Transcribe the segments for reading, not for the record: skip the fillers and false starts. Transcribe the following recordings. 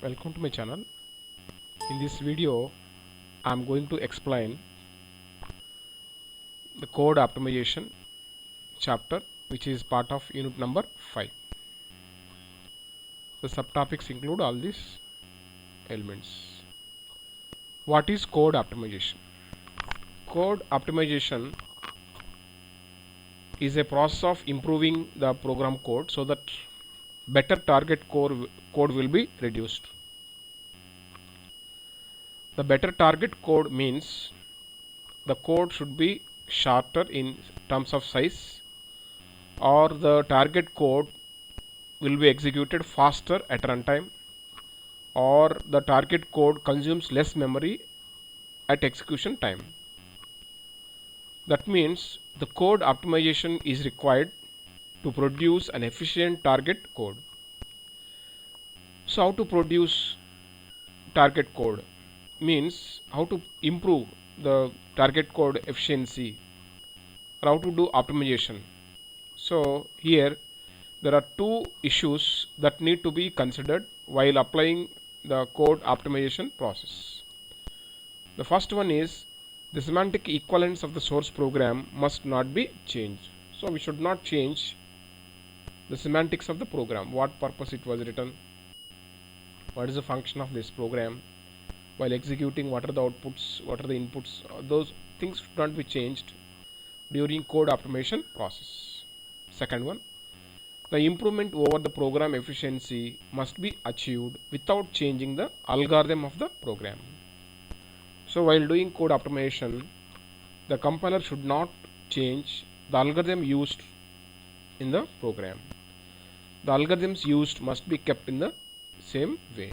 welcome to my channel. In this video I am going to explain the code optimization chapter, which is part of unit number 5. The subtopics include all these elements. What is code optimization? Code optimization is a process of improving the program code so that better target code will be reduced. The better target code means the code should be shorter in terms of size, or the target code will be executed faster at runtime, or the target code consumes less memory at execution time. That means the code optimization is required to produce an efficient target code. So how to produce target code means how to improve the target code efficiency, or how to do optimization. So here there are two issues that need to be considered while applying the code optimization process. The first one is the semantic equivalence of the source program must not be changed. So we should not change the semantics of the program, what purpose it was written, what is the function of this program, while executing what are the outputs, what are the inputs. Those things should not be changed during code optimization process. Second one, the improvement over the program efficiency must be achieved without changing the algorithm of the program. So while doing code optimization, the compiler should not change the algorithm used in the program. The algorithms used must be kept in the same way.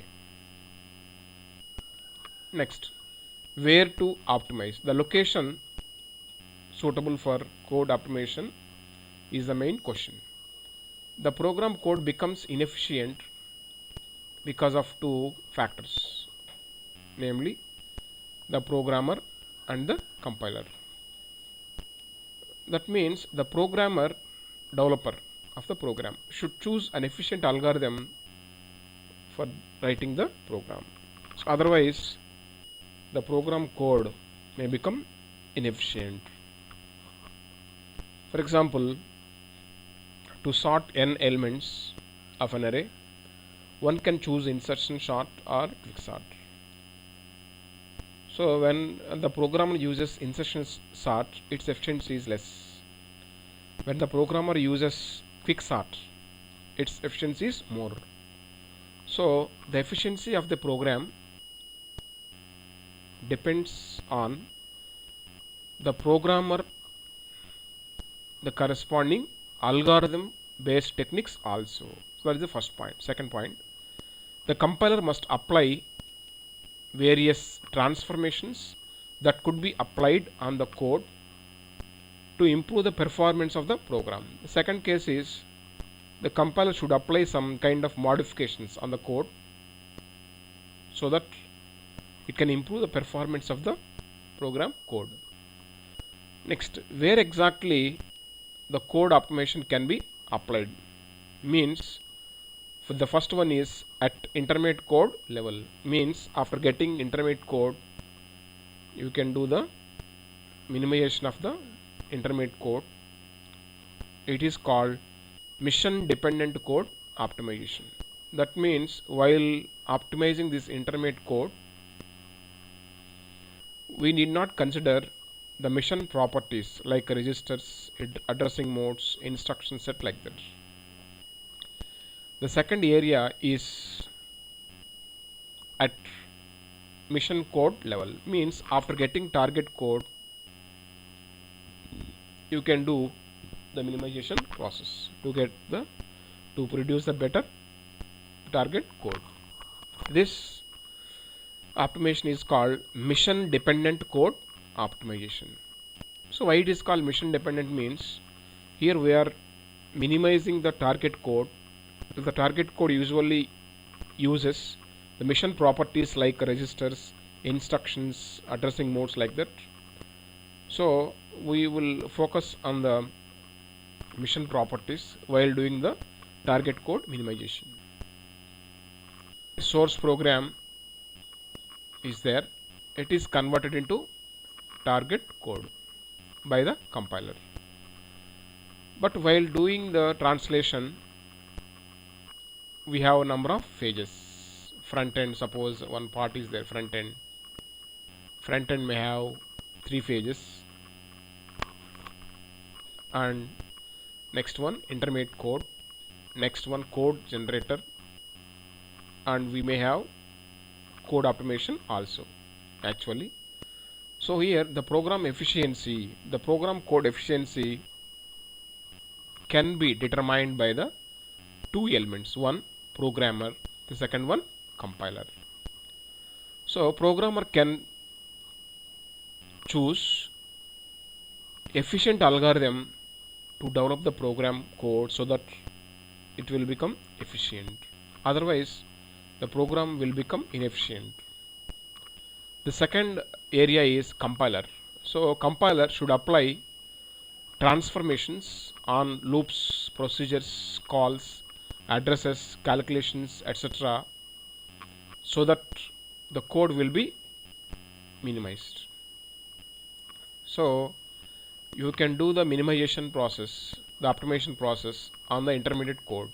Next, where to optimize? The location suitable for code optimization is the main question. The program code becomes inefficient because of two factors, namely the programmer and the compiler. That means the programmer, developer of the program, should choose an efficient algorithm for writing the program. So otherwise the program code may become inefficient. For example, to sort n elements of an array, one can choose insertion sort or quick sort. So when the programmer uses insertion sort, its efficiency is less. When the programmer uses quick sort, its efficiency is more. So the efficiency of the program depends on the programmer, the corresponding algorithm based techniques also. So that is the first point. Second point, the compiler must apply various transformations that could be applied on the code to improve the performance of the program. The second case is the compiler should apply some kind of modifications on the code so that it can improve the performance of the program code. Next, where exactly the code optimization can be applied means, for the first one is at intermediate code level, means after getting intermediate code you can do the minimization of the intermediate code. It is called mission dependent code optimization. That means while optimizing this intermediate code, we need not consider the mission properties like registers, addressing modes, instruction set, like that. The second area is at mission code level, means after getting target code you can do the minimization process to produce a better target code. This optimization is called mission dependent code optimization. So why it is called mission dependent means, here we are minimizing the target code. The target code usually uses the mission properties like registers, instructions, addressing modes, like that. So we will focus on the mission properties while doing the target code minimization. source program is there, it is converted into target code by the compiler. But while doing the translation, we have a number of phases. Front end, suppose one part is there, front end may have 3 phases, and next one intermediate code, next one code generator, and we may have code optimization also actually. So here the program code efficiency can be determined by the two elements, one programmer, the second one compiler. So programmer can choose efficient algorithm to develop the program code so that it will become efficient. Otherwise, the program will become inefficient. The second area is compiler. So compiler should apply transformations on loops, procedures, calls, addresses, calculations, etc. so that the code will be minimized. So you can do the minimization process, the optimization process on the intermediate code.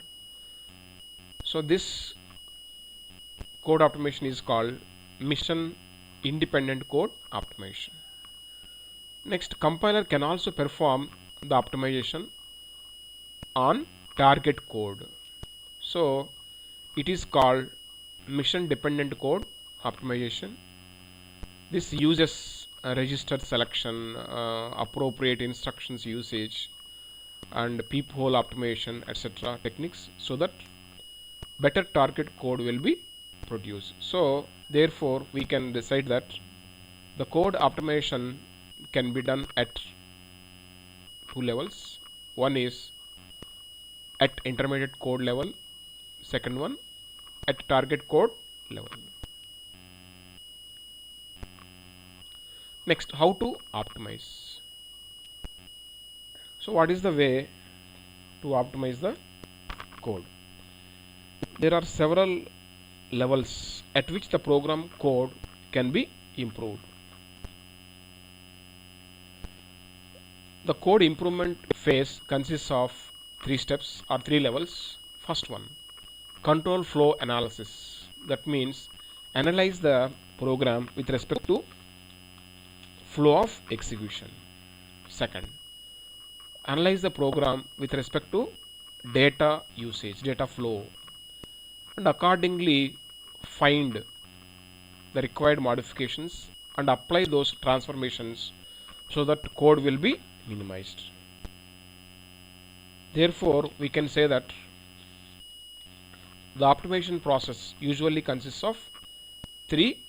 So this code optimization is called mission independent code optimization. Next, compiler can also perform the optimization on target code. So it is called mission dependent code optimization. This uses register selection, appropriate instructions usage, and peephole optimization, etc. techniques so that better target code will be produced. So therefore we can decide that the code optimization can be done at two levels. One is at intermediate code level, second one at target code level. Next, how to optimize. So what is the way to optimize the code? There are several levels at which the program code can be improved. The code improvement phase consists of 3 steps or 3 levels. First one, control flow analysis. That means analyze the program with respect to flow of execution. Second, analyze the program with respect to data usage, data flow, and accordingly find the required modifications and apply those transformations so that code will be minimized. Therefore, we can say that the optimization process usually consists of 3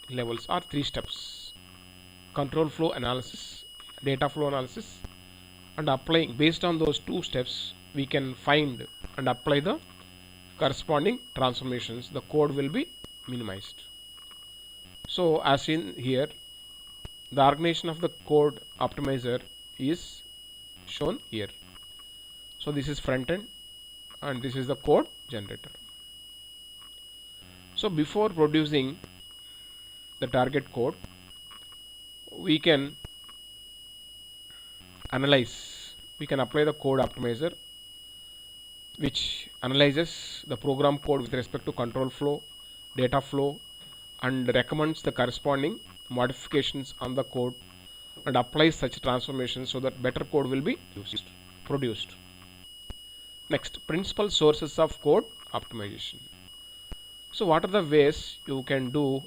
levels or 3 steps: control flow analysis, data flow analysis, and applying. Based on those 2 steps, we can find and apply the corresponding transformations. The code will be minimized. So as in here, the organization of the code optimizer is shown here. So this is front end and this is the code generator. So before producing the target code, we can analyze, we can apply the code optimizer, which analyzes the program code with respect to control flow, data flow, and recommends the corresponding modifications on the code and applies such transformations so that better code will be produced. Next, principal sources of code optimization. So what are the ways you can do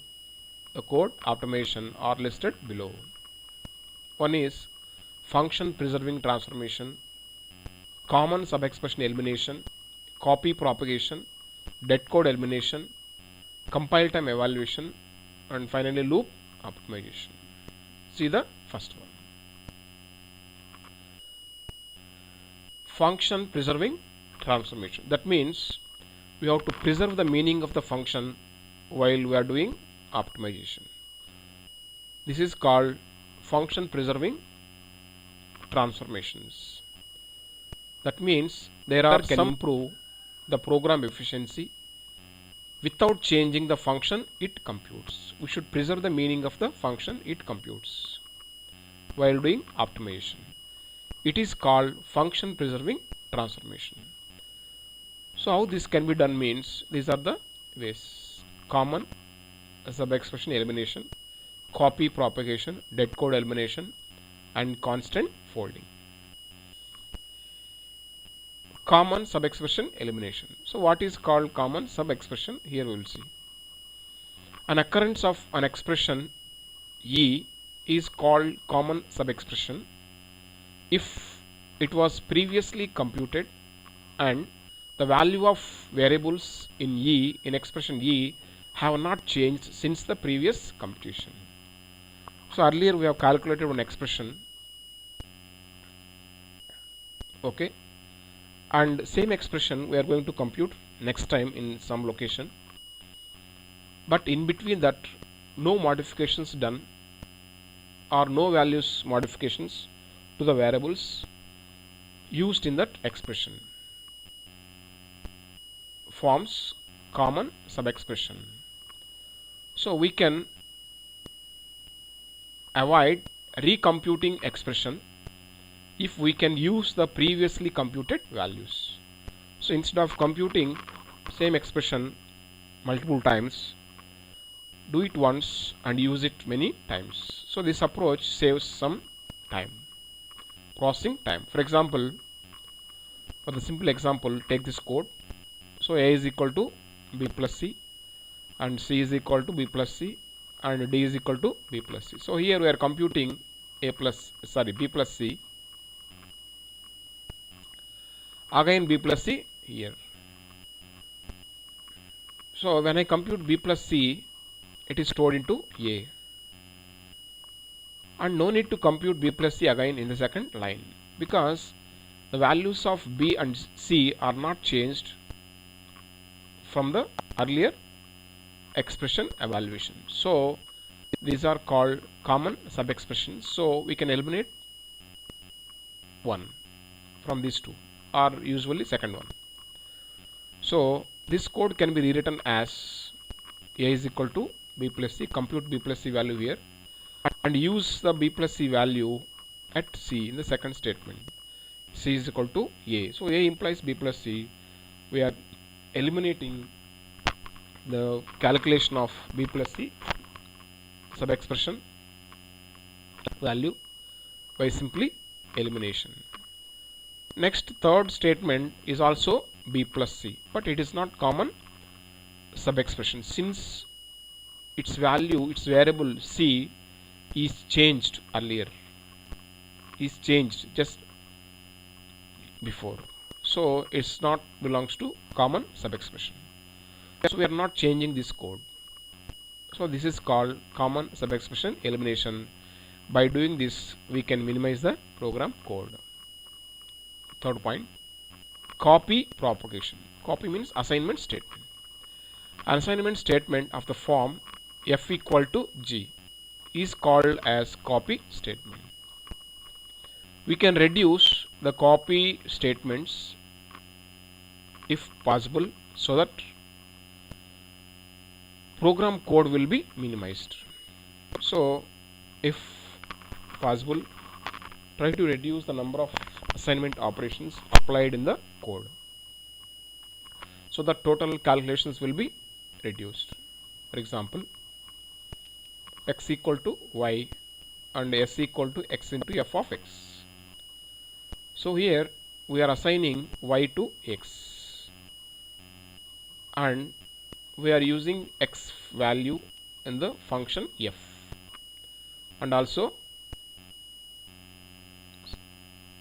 the code optimization are listed below. One is function preserving transformation, common subexpression elimination, copy propagation, dead code elimination, compile time evaluation, and finally loop optimization. See the first one. Function preserving transformation. That means we have to preserve the meaning of the function while we are doing optimization. This is called function preserving transformations. That means there are can improve the program efficiency without changing the function it computes. We should preserve the meaning of the function it computes while doing optimization. It is called function preserving transformation. So how this can be done means these are the ways: common sub expression elimination, copy propagation, dead code elimination, and constant folding. Common sub expression elimination. So what is called common sub expression? Here we will see. An occurrence of an expression E is called common sub expression if it was previously computed and the value of variables in E, in expression E, have not changed since the previous computation. So earlier we have calculated one expression, okay, and same expression we are going to compute next time in some location, but in between that no modifications done or no values modifications to the variables used in that expression forms common sub expression. So we can avoid recomputing expression if we can use the previously computed values. So instead of computing same expression multiple times, do it once and use it many times. So this approach saves some time, processing time. For example, for the simple example, take this code. So A is equal to B plus C and C is equal to B plus C and D is equal to B plus C. So here we are computing B plus C, again B plus C here. So when I compute B plus C, it is stored into A, and no need to compute B plus C again in the second line because the values of B and C are not changed from the earlier expression evaluation. So these are called common sub expressions. So we can eliminate one from these two, or usually second one. So this code can be rewritten as A is equal to B plus C, compute B plus C value here and use the B plus C value at C in the second statement. C is equal to A. So A implies B plus C. We are eliminating the calculation of B plus C sub expression value by simply elimination. Next, third statement is also B plus C, but it is not common sub expression since its value, its variable C is changed earlier, is changed just before. So it's not belongs to common sub expression. So we are not changing this code. So this is called common sub expression elimination. By doing this, we can minimize the program code. Third point, copy propagation. Copy means assignment statement. An assignment statement of the form f equal to g is called as copy statement. We can reduce the copy statements if possible so that program code will be minimized. So if possible, try to reduce the number of assignment operations applied in the code so that total calculations will be reduced. For example, x equal to y and s equal to x into f of x. So here we are assigning y to x and we are using x value in the function f, and also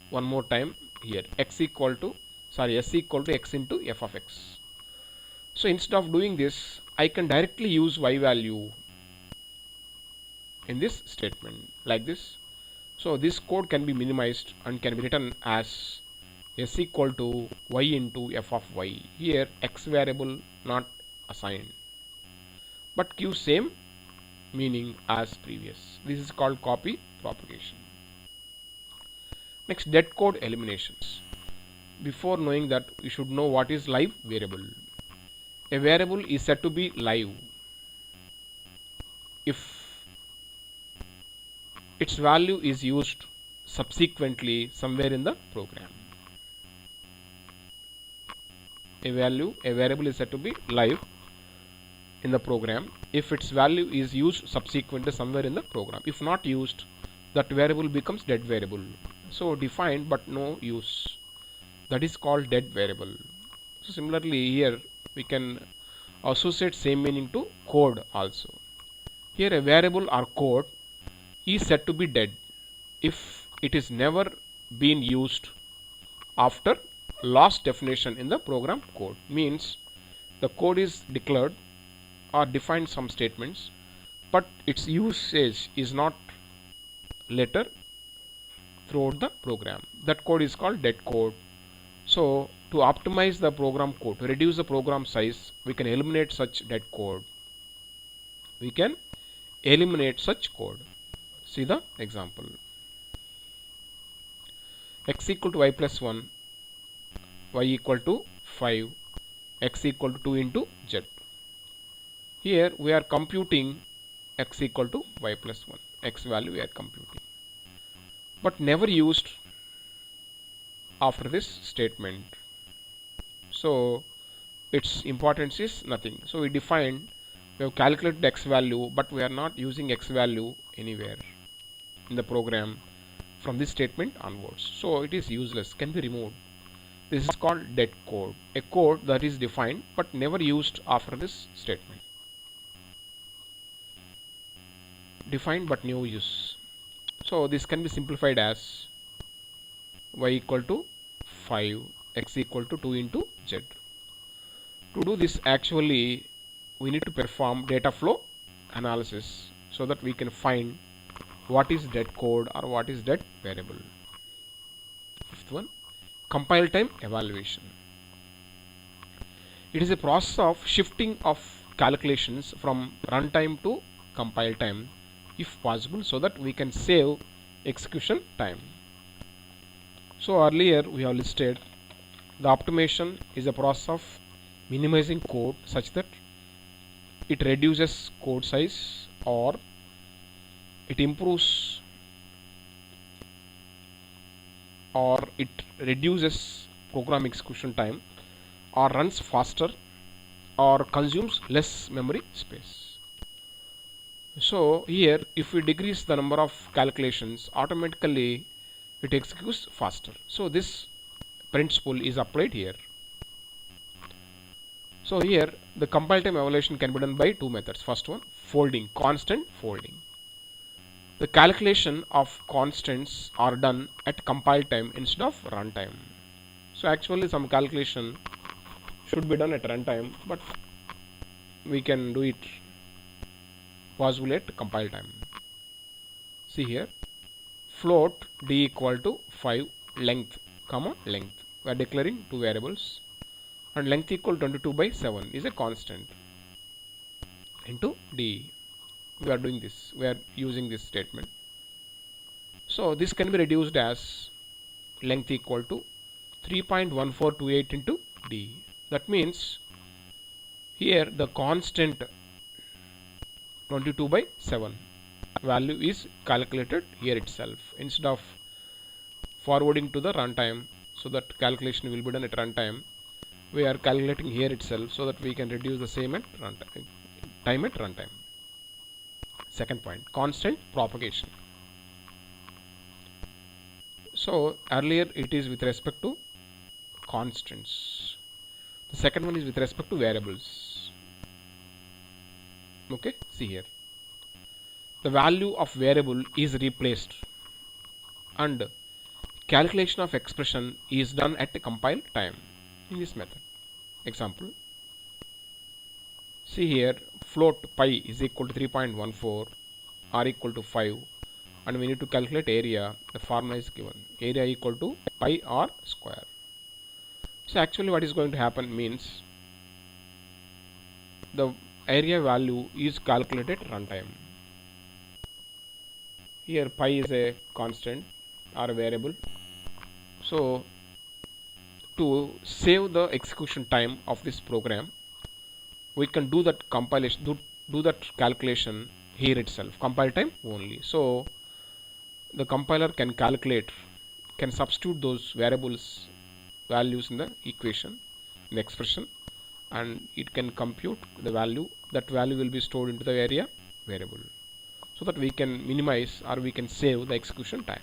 one more time here s equal to x into f of x. So instead of doing this, I can directly use y value in this statement like this. So this code can be minimized and can be written as s equal to y into f of y. Here x variable not assigned but give same meaning as previous. This is called copy propagation. Next, dead code eliminations. Before knowing that, we should know what is live variable. a variable is said to be live if its value is used subsequently somewhere in the program. A variable is said to be live in the program if its value is used subsequently somewhere in the program. If not used, that variable becomes dead variable. So defined but no use, that is called dead variable. So similarly here we can associate same meaning to code also. Here a variable or code is said to be dead if it is never been used after last definition in the program code. Means the code is declared or defined some statements, but its usage is not later throughout the program. That code is called dead code. So to optimize the program code, to reduce the program size, we can eliminate such dead code. We can eliminate such code. See the example. X equal to y plus 1, y equal to 5, x equal to 2 into z. Here we are computing x equal to y plus 1, x value we are computing, but never used after this statement. So its importance is nothing. So we defined, we have calculated x value, but we are not using x value anywhere in the program from this statement onwards. So it is useless, can be removed. This is called dead code, a code that is defined but never used after this statement. Defined but no use. So this can be simplified as y equal to 5, x equal to 2 into z. To do this, actually we need to perform data flow analysis so that we can find what is dead code or what is dead variable. Fifth one, compile time evaluation. It is a process of shifting of calculations from runtime to compile time if possible, so that we can save execution time. So earlier we have listed the optimization is a process of minimizing code such that it reduces code size, or it improves, or it reduces program execution time, or runs faster, or consumes less memory space. So here if we decrease the number of calculations, automatically it executes faster. So this principle is applied here. So here the compile time evaluation can be done by two methods. First one, folding, constant folding. The calculation of constants are done at compile time instead of runtime. So actually some calculation should be done at runtime, but we can do it possibly at compile time. See here, float d equal to 5 length comma length. We are declaring two variables, and length equal 22 by 7 is a constant into d. We are doing this, we are using this statement. So this can be reduced as length equal to 3.1428 into d. That means here the constant 22 by 7 value is calculated here itself instead of forwarding to the runtime, so that calculation will be done at runtime. We are calculating here itself so that we can reduce the same at runtime, time at runtime. Second point, constant propagation. So earlier it is with respect to constants. The second one is with respect to variables. Okay, see here. The value of variable is replaced and calculation of expression is done at compile time in this method. Example, see here, float pi is equal to 3.14, r equal to 5, and we need to calculate area. The formula is given, area equal to pi r square. So actually what is going to happen means the area value is calculated runtime. Here pi is a constant or a variable. So to save the execution time of this program, we can do that compilation, do that calculation here itself, compile time only. So the compiler can calculate, can substitute those variables values in the equation, in the expression, and it can compute the value. That value will be stored into the area variable, so that we can minimize or we can save the execution time.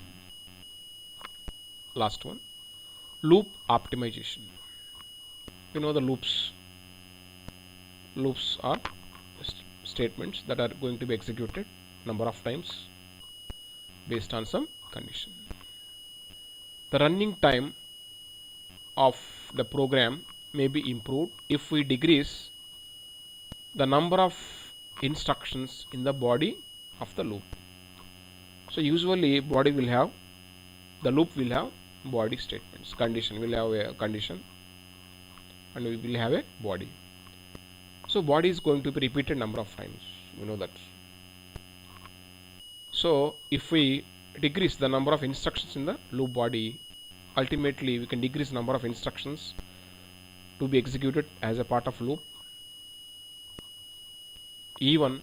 Last one, loop optimization. You know the loops are statements that are going to be executed number of times based on some condition. The running time of the program may be improved if we decrease the number of instructions in the body of the loop. So usually the loop will have body statements, condition will have a condition, and we will have a body. So body is going to be repeated number of times, you know that. So if we decrease the number of instructions in the loop body, ultimately we can decrease number of instructions to be executed as a part of loop. Even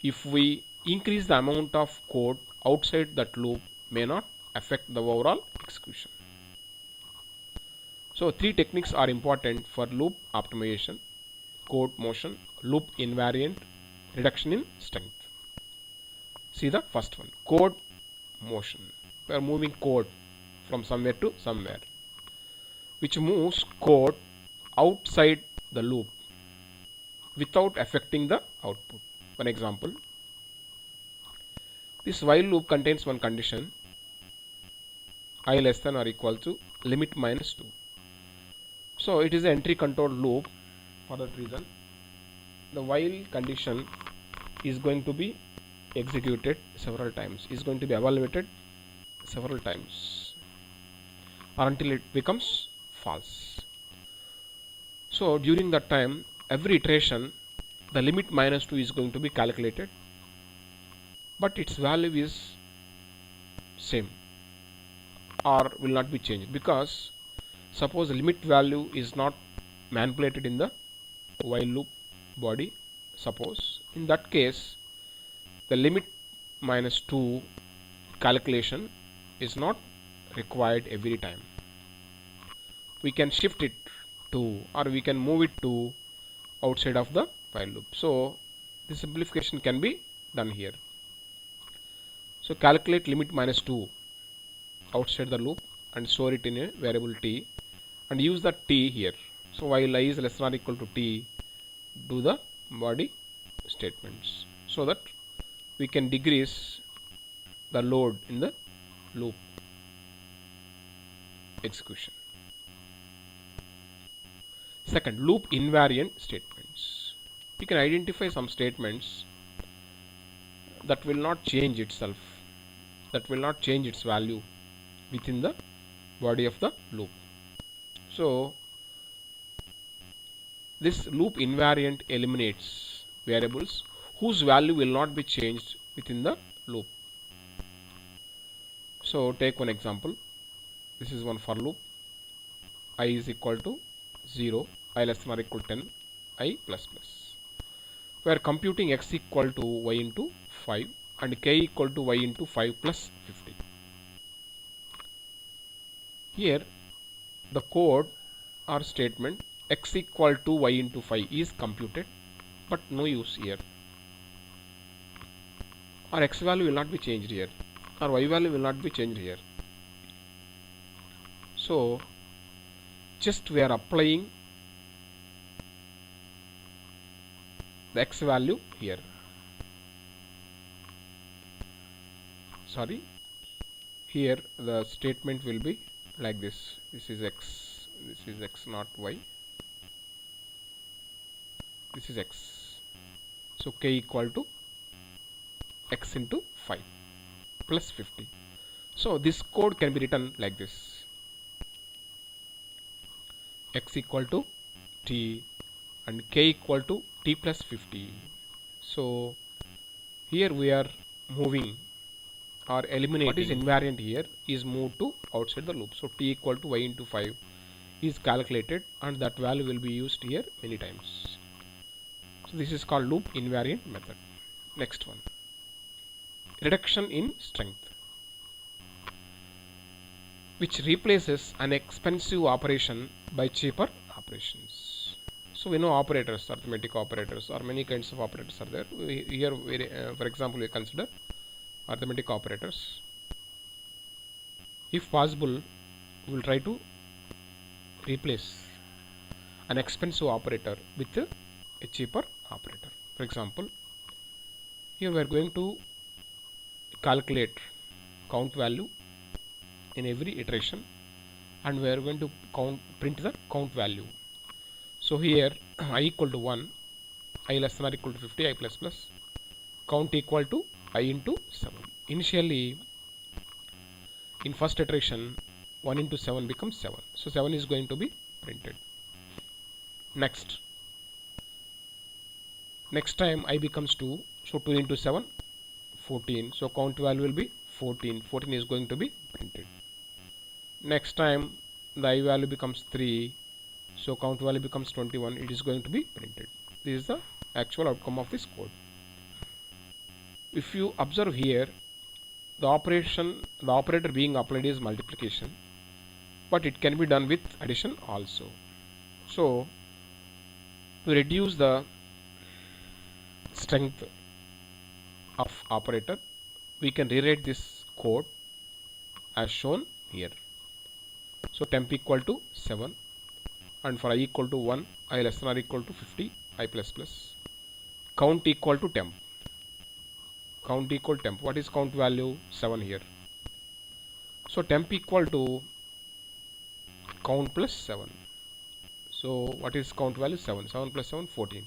if we increase the amount of code outside that loop, may not affect the overall execution. So three techniques are important for loop optimization: code motion, loop invariant, reduction in strength. See the first one, code motion. We are moving code from somewhere to somewhere, which moves code outside the loop without affecting the output. One example, this while loop contains one condition, I less than or equal to limit minus 2. So it is an entry control loop. For that reason, the while condition is going to be executed several times, is going to be evaluated several times, or until it becomes false. So during that time, every iteration, the limit minus 2 is going to be calculated, but its value is same or will not be changed, because suppose the limit value is not manipulated in the while loop body. Suppose in that case, the limit minus 2 calculation is not required every time. We can shift it to, or we can move it to outside of the while loop. So the simplification can be done here. So calculate limit minus 2 outside the loop and store it in a variable t, and use the t here. So while I is less than or equal to t, do the body statements, so that we can decrease the load in the loop execution. Second, loop invariant statements. You can identify some statements that will not change itself, that will not change its value within the body of the loop. So this loop invariant eliminates variables whose value will not be changed within the loop. So take one example. This is one for loop. I is equal to 0, I less than or equal to 10, I plus plus. We are computing x equal to y into 5 and k equal to y into 5 plus 50. Here the code or statement x equal to y into 5 is computed, but no use here. Our x value will not be changed here, our y value will not be changed here. So just we are applying the x value here. Sorry, here the statement will be like this. This is x, this is x not y, this is x. So k equal to x into 5 plus 50. So this code can be written like this: x equal to t and k equal to t plus 50. So here we are moving or eliminating what is invariant here is moved to outside the loop. So t equal to y into 5 is calculated, and that value will be used here many times. So this is called loop invariant method. Next one, reduction in strength, which replaces an expensive operation by cheaper operations. So we know operators, arithmetic operators, or many kinds of operators are there. For example, we consider arithmetic operators. If possible, we will try to replace an expensive operator with a cheaper operator. For example, here we are going to calculate count value in every iteration, and we are going to print the count value. So here I equal to 1, I less than or equal to 50, I plus plus, count equal to I into 7. Initially, in first iteration, 1 into 7 becomes 7. So 7 is going to be printed. Next time I becomes 2, so 2 into 7, 14. So count value will be 14. 14 is going to be printed. Next time the I value becomes 3, so count value becomes 21. It is going to be printed. This is the actual outcome of this code. If you observe here, the operator being applied is multiplication, but it can be done with addition also. So to reduce the strength of operator, we can rewrite this code as shown here. So temp equal to 7, and for I equal to 1, I less than or equal to 50, I plus plus, count equal to temp. Count equal temp. What is count value? 7 here. So temp equal to count plus 7. So what is count value? 7. 7 plus 7, 14.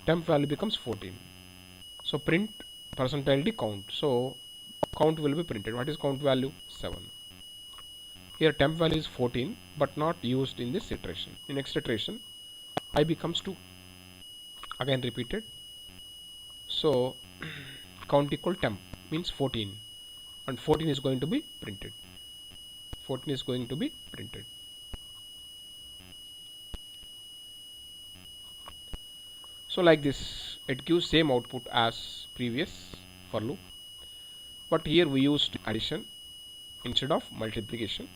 Temp value becomes 14. So print percentile d count. So count will be printed. What is count value? 7. Here temp value is 14, but not used in this iteration. In next iteration, I becomes 2. Again repeated. So count equal temp means 14, and 14 is going to be printed. 14 is going to be printed. So like this, it gives same output as previous for loop, but here we used addition instead of multiplication.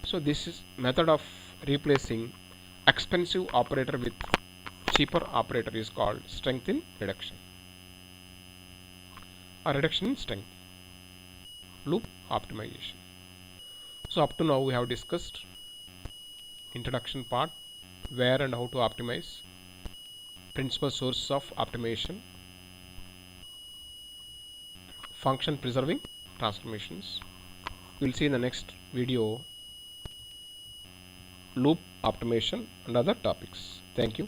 So this is method of replacing expensive operator with cheaper operator is called strength in reduction, or reduction in strength, loop optimization. So up to now we have discussed introduction part, where and how to optimize, principal source of optimization, function preserving transformations. We will see in the next video loop optimization and other topics. Thank you.